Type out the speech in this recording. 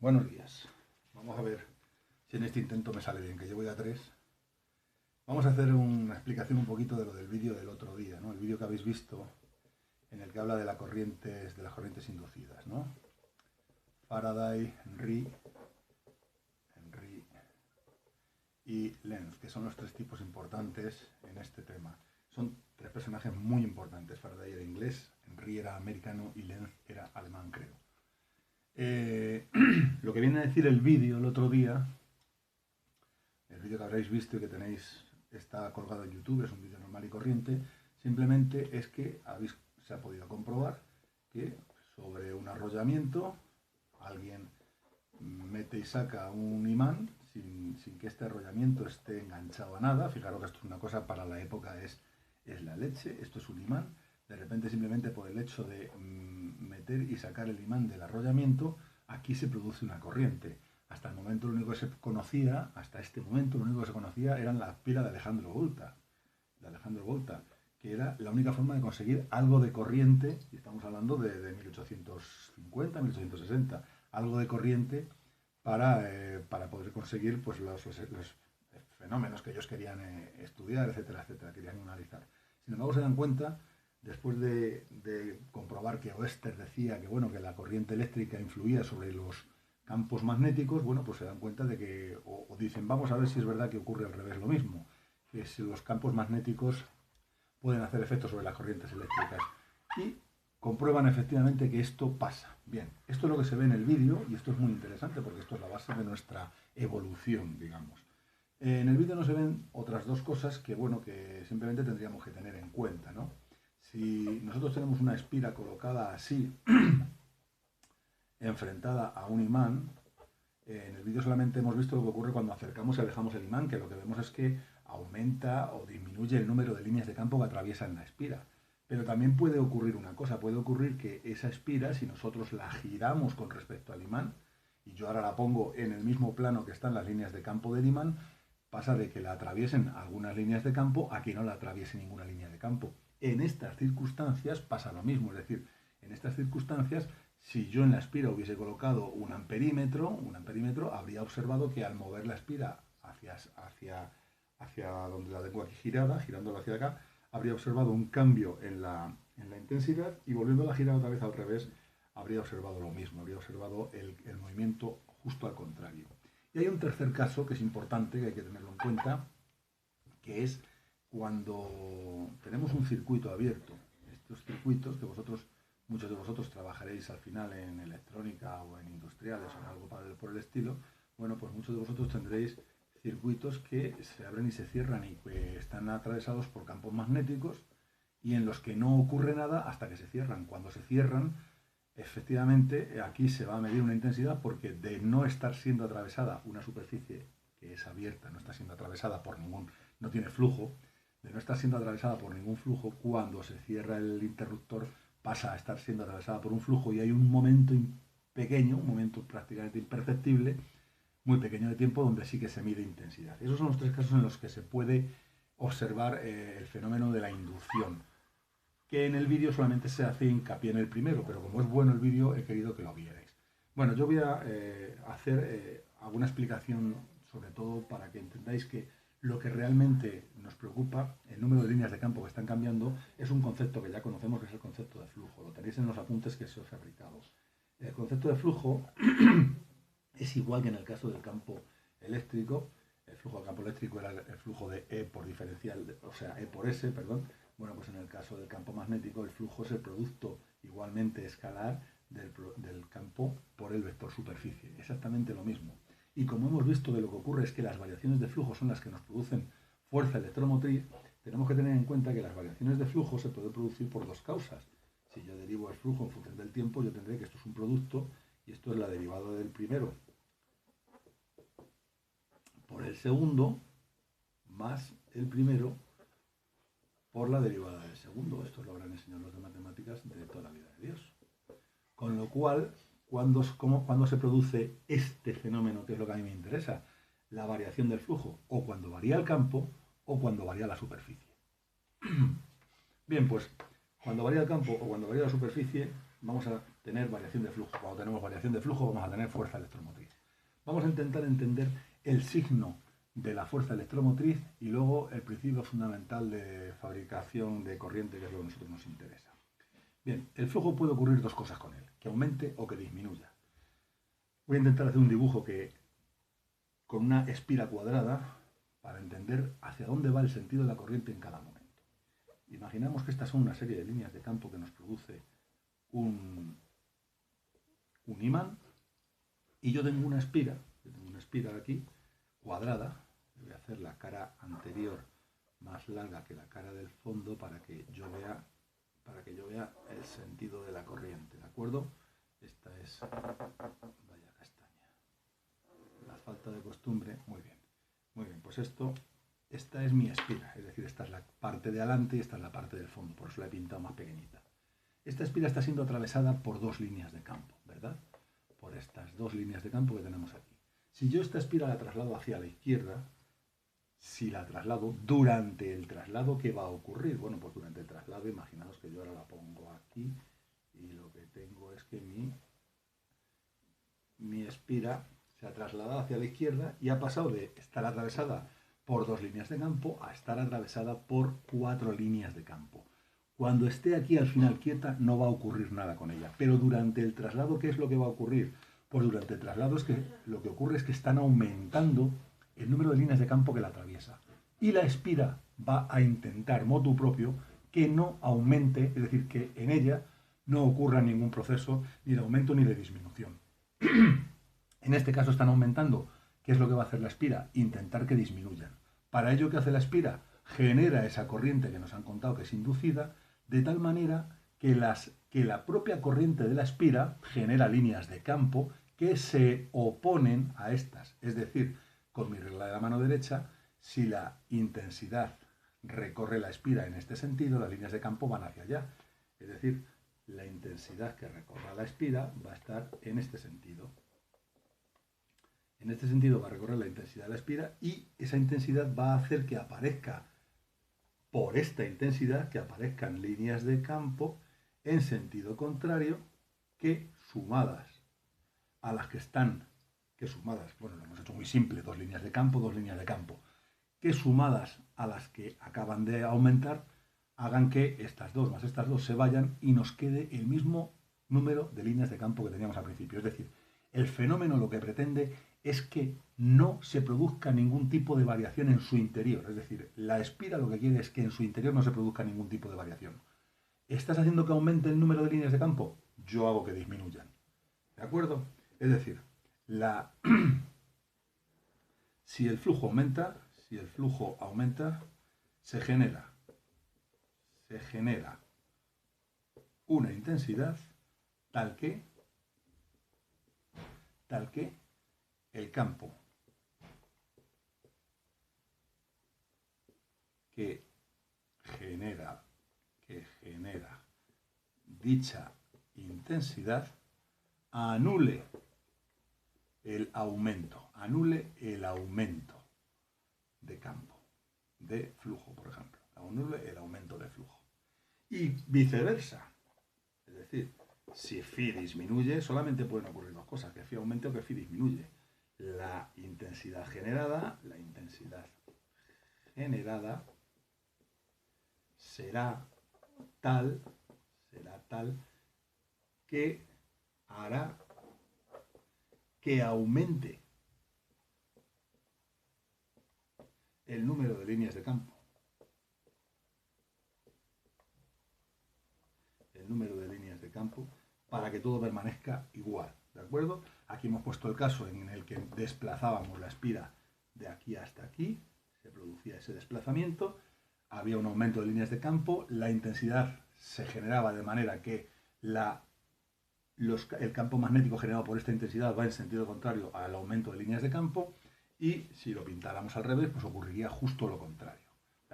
Buenos días. Vamos a ver si en este intento me sale bien, que llevo ya tres. Vamos a hacer una explicación un poquito de lo del vídeo del otro día, ¿no? El vídeo que habéis visto en el que habla de las corrientes inducidas, ¿no? Faraday, Henry y Lenz, que son los tres tipos importantes en este tema. Son tres personajes muy importantes. Faraday era inglés, Henry era americano y Lenz era alemán, creo. Lo que viene a decir el vídeo el otro día, el vídeo que habréis visto y que tenéis, está colgado en YouTube, es un vídeo normal y corriente, simplemente es que se ha podido comprobar que sobre un arrollamiento alguien mete y saca un imán sin que este arrollamiento esté enganchado a nada. Fijaros que esto es una cosa para la época, es la leche, esto es un imán. De repente, simplemente por el hecho de meter y sacar el imán del arrollamiento, aquí se produce una corriente. Hasta el momento lo único que se conocía, hasta este momento lo único que se conocía eran las pilas de Alejandro Volta, que era la única forma de conseguir algo de corriente, y estamos hablando de 1850, 1860, algo de corriente para poder conseguir pues, los fenómenos que ellos querían estudiar, etcétera, etcétera, querían analizar. Sin embargo, se dan cuenta, después de comprobar que Oester decía que, bueno, que la corriente eléctrica influía sobre los campos magnéticos, bueno, pues se dan cuenta de que, o dicen, vamos a ver si es verdad que ocurre al revés lo mismo, que si los campos magnéticos pueden hacer efectos sobre las corrientes eléctricas. Y comprueban efectivamente que esto pasa. Bien, esto es lo que se ve en el vídeo y esto es muy interesante porque esto es la base de nuestra evolución, digamos. En el vídeo no se ven otras dos cosas que, bueno, que simplemente tendríamos que tener en cuenta, ¿no? Si nosotros tenemos una espira colocada así, enfrentada a un imán, en el vídeo solamente hemos visto lo que ocurre cuando acercamos y alejamos el imán, que lo que vemos es que aumenta o disminuye el número de líneas de campo que atraviesan la espira. Pero también puede ocurrir una cosa, puede ocurrir que esa espira, si nosotros la giramos con respecto al imán, y yo ahora la pongo en el mismo plano que están las líneas de campo del imán, pasa de que la atraviesen algunas líneas de campo a que no la atraviese ninguna línea de campo. En estas circunstancias pasa lo mismo, es decir, en estas circunstancias, si yo en la espira hubiese colocado un amperímetro, habría observado que al mover la espira hacia donde la tengo aquí girada, girándola hacia acá, habría observado un cambio en la intensidad, y volviéndola a girar otra vez al revés, habría observado lo mismo, habría observado el movimiento justo al contrario. Y hay un tercer caso que es importante, que hay que tenerlo en cuenta, que es cuando tenemos un circuito abierto. Estos circuitos que muchos de vosotros trabajaréis al final en electrónica o en industriales o en algo por el estilo, bueno, pues muchos de vosotros tendréis circuitos que se abren y se cierran y que están atravesados por campos magnéticos y en los que no ocurre nada hasta que se cierran. Cuando se cierran, efectivamente, aquí se va a medir una intensidad porque de no estar siendo atravesada una superficie que es abierta, no está siendo atravesada por no tiene flujo, de no estar siendo atravesada por ningún flujo, cuando se cierra el interruptor pasa a estar siendo atravesada por un flujo y hay un momento pequeño, un momento prácticamente imperceptible, muy pequeño de tiempo, donde sí que se mide intensidad. Esos son los tres casos en los que se puede observar el fenómeno de la inducción, que en el vídeo solamente se hace hincapié en el primero, pero como es bueno el vídeo, he querido que lo vierais. Bueno, yo voy a hacer alguna explicación, sobre todo para que entendáis que lo que realmente nos preocupa, el número de líneas de campo que están cambiando, es un concepto que ya conocemos, que es el concepto de flujo. Lo tenéis en los apuntes que os he fabricado. El concepto de flujo es igual que en el caso del campo eléctrico. El flujo del campo eléctrico era el flujo de E por diferencial, o sea, E por S, perdón. Bueno, pues en el caso del campo magnético, el flujo es el producto igualmente escalar del campo por el vector superficie. Exactamente lo mismo. Y como hemos visto, de lo que ocurre es que las variaciones de flujo son las que nos producen fuerza electromotriz, tenemos que tener en cuenta que las variaciones de flujo se pueden producir por dos causas. Si yo derivo el flujo en función del tiempo, yo tendré que esto es un producto y esto es la derivada del primero por el segundo más el primero por la derivada del segundo. Esto lo habrán enseñado los de matemáticas de toda la vida de Dios. Con lo cual, ¿cuándo se produce este fenómeno, que es lo que a mí me interesa? La variación del flujo, o cuando varía el campo, o cuando varía la superficie. Bien, pues, cuando varía el campo o cuando varía la superficie, vamos a tener variación de flujo. Cuando tenemos variación de flujo vamos a tener fuerza electromotriz. Vamos a intentar entender el signo de la fuerza electromotriz y luego el principio fundamental de fabricación de corriente, que es lo que a nosotros nos interesa. Bien, el flujo puede ocurrir dos cosas con él, que aumente o que disminuya. Voy a intentar hacer un dibujo con una espira cuadrada para entender hacia dónde va el sentido de la corriente en cada momento. Imaginamos que estas son una serie de líneas de campo que nos produce un imán y yo tengo una espira aquí cuadrada. Voy a hacer la cara anterior más larga que la cara del fondo para que yo vea el sentido de la corriente, ¿de acuerdo? Esta es, vaya castaña, la falta de costumbre. Muy bien, pues esta es mi espira, es decir, esta es la parte de adelante y esta es la parte del fondo, por eso la he pintado más pequeñita. Esta espira está siendo atravesada por dos líneas de campo, ¿verdad? Por estas dos líneas de campo que tenemos aquí. Si yo esta espira la traslado hacia la izquierda, si la traslado durante el traslado, ¿qué va a ocurrir? Bueno, pues durante el traslado, imaginaos que yo ahora la pongo aquí y lo que tengo es que mi espira se ha trasladado hacia la izquierda y ha pasado de estar atravesada por dos líneas de campo a estar atravesada por 4 líneas de campo. Cuando esté aquí al final quieta no va a ocurrir nada con ella, pero durante el traslado, ¿qué es lo que va a ocurrir? Pues durante el traslado lo que ocurre es que están aumentando el número de líneas de campo que la atraviesa. Y la espira va a intentar, motu propio, que no aumente, es decir, que en ella no ocurra ningún proceso ni de aumento ni de disminución. En este caso están aumentando. ¿Qué es lo que va a hacer la espira? Intentar que disminuyan. Para ello, ¿qué hace la espira? Genera esa corriente que nos han contado que es inducida, de tal manera que la propia corriente de la espira genera líneas de campo que se oponen a estas. Es decir, con mi regla de la mano derecha, si la intensidad recorre la espira en este sentido, las líneas de campo van hacia allá. Es decir, la intensidad que recorra la espira va a estar en este sentido. En este sentido va a recorrer la intensidad de la espira y esa intensidad va a hacer que aparezca, por esta intensidad, que aparezcan líneas de campo en sentido contrario que sumadas a las que están, bueno, lo hemos hecho muy simple, dos líneas de campo, que sumadas a las que acaban de aumentar, hagan que estas dos más estas dos se vayan y nos quede el mismo número de líneas de campo que teníamos al principio. Es decir, el fenómeno lo que pretende es que no se produzca ningún tipo de variación en su interior. Es decir, la espira lo que quiere es que en su interior no se produzca ningún tipo de variación. ¿Estás haciendo que aumente el número de líneas de campo? Yo hago que disminuyan. ¿De acuerdo? Es decir, si el flujo aumenta, se genera una intensidad tal que el campo que genera dicha intensidad anule el aumento de campo, de flujo, por ejemplo. Anule el aumento de flujo. Y viceversa. Es decir, si phi disminuye, solamente pueden ocurrir dos cosas, que phi aumente o que phi disminuye. La intensidad generada será tal que hará que aumente el número de líneas de campo. Para que todo permanezca igual, ¿de acuerdo? Aquí hemos puesto el caso en el que desplazábamos la espira de aquí hasta aquí, se producía ese desplazamiento, había un aumento de líneas de campo, la intensidad se generaba de manera que el campo magnético generado por esta intensidad va en sentido contrario al aumento de líneas de campo, y si lo pintáramos al revés, pues ocurriría justo lo contrario.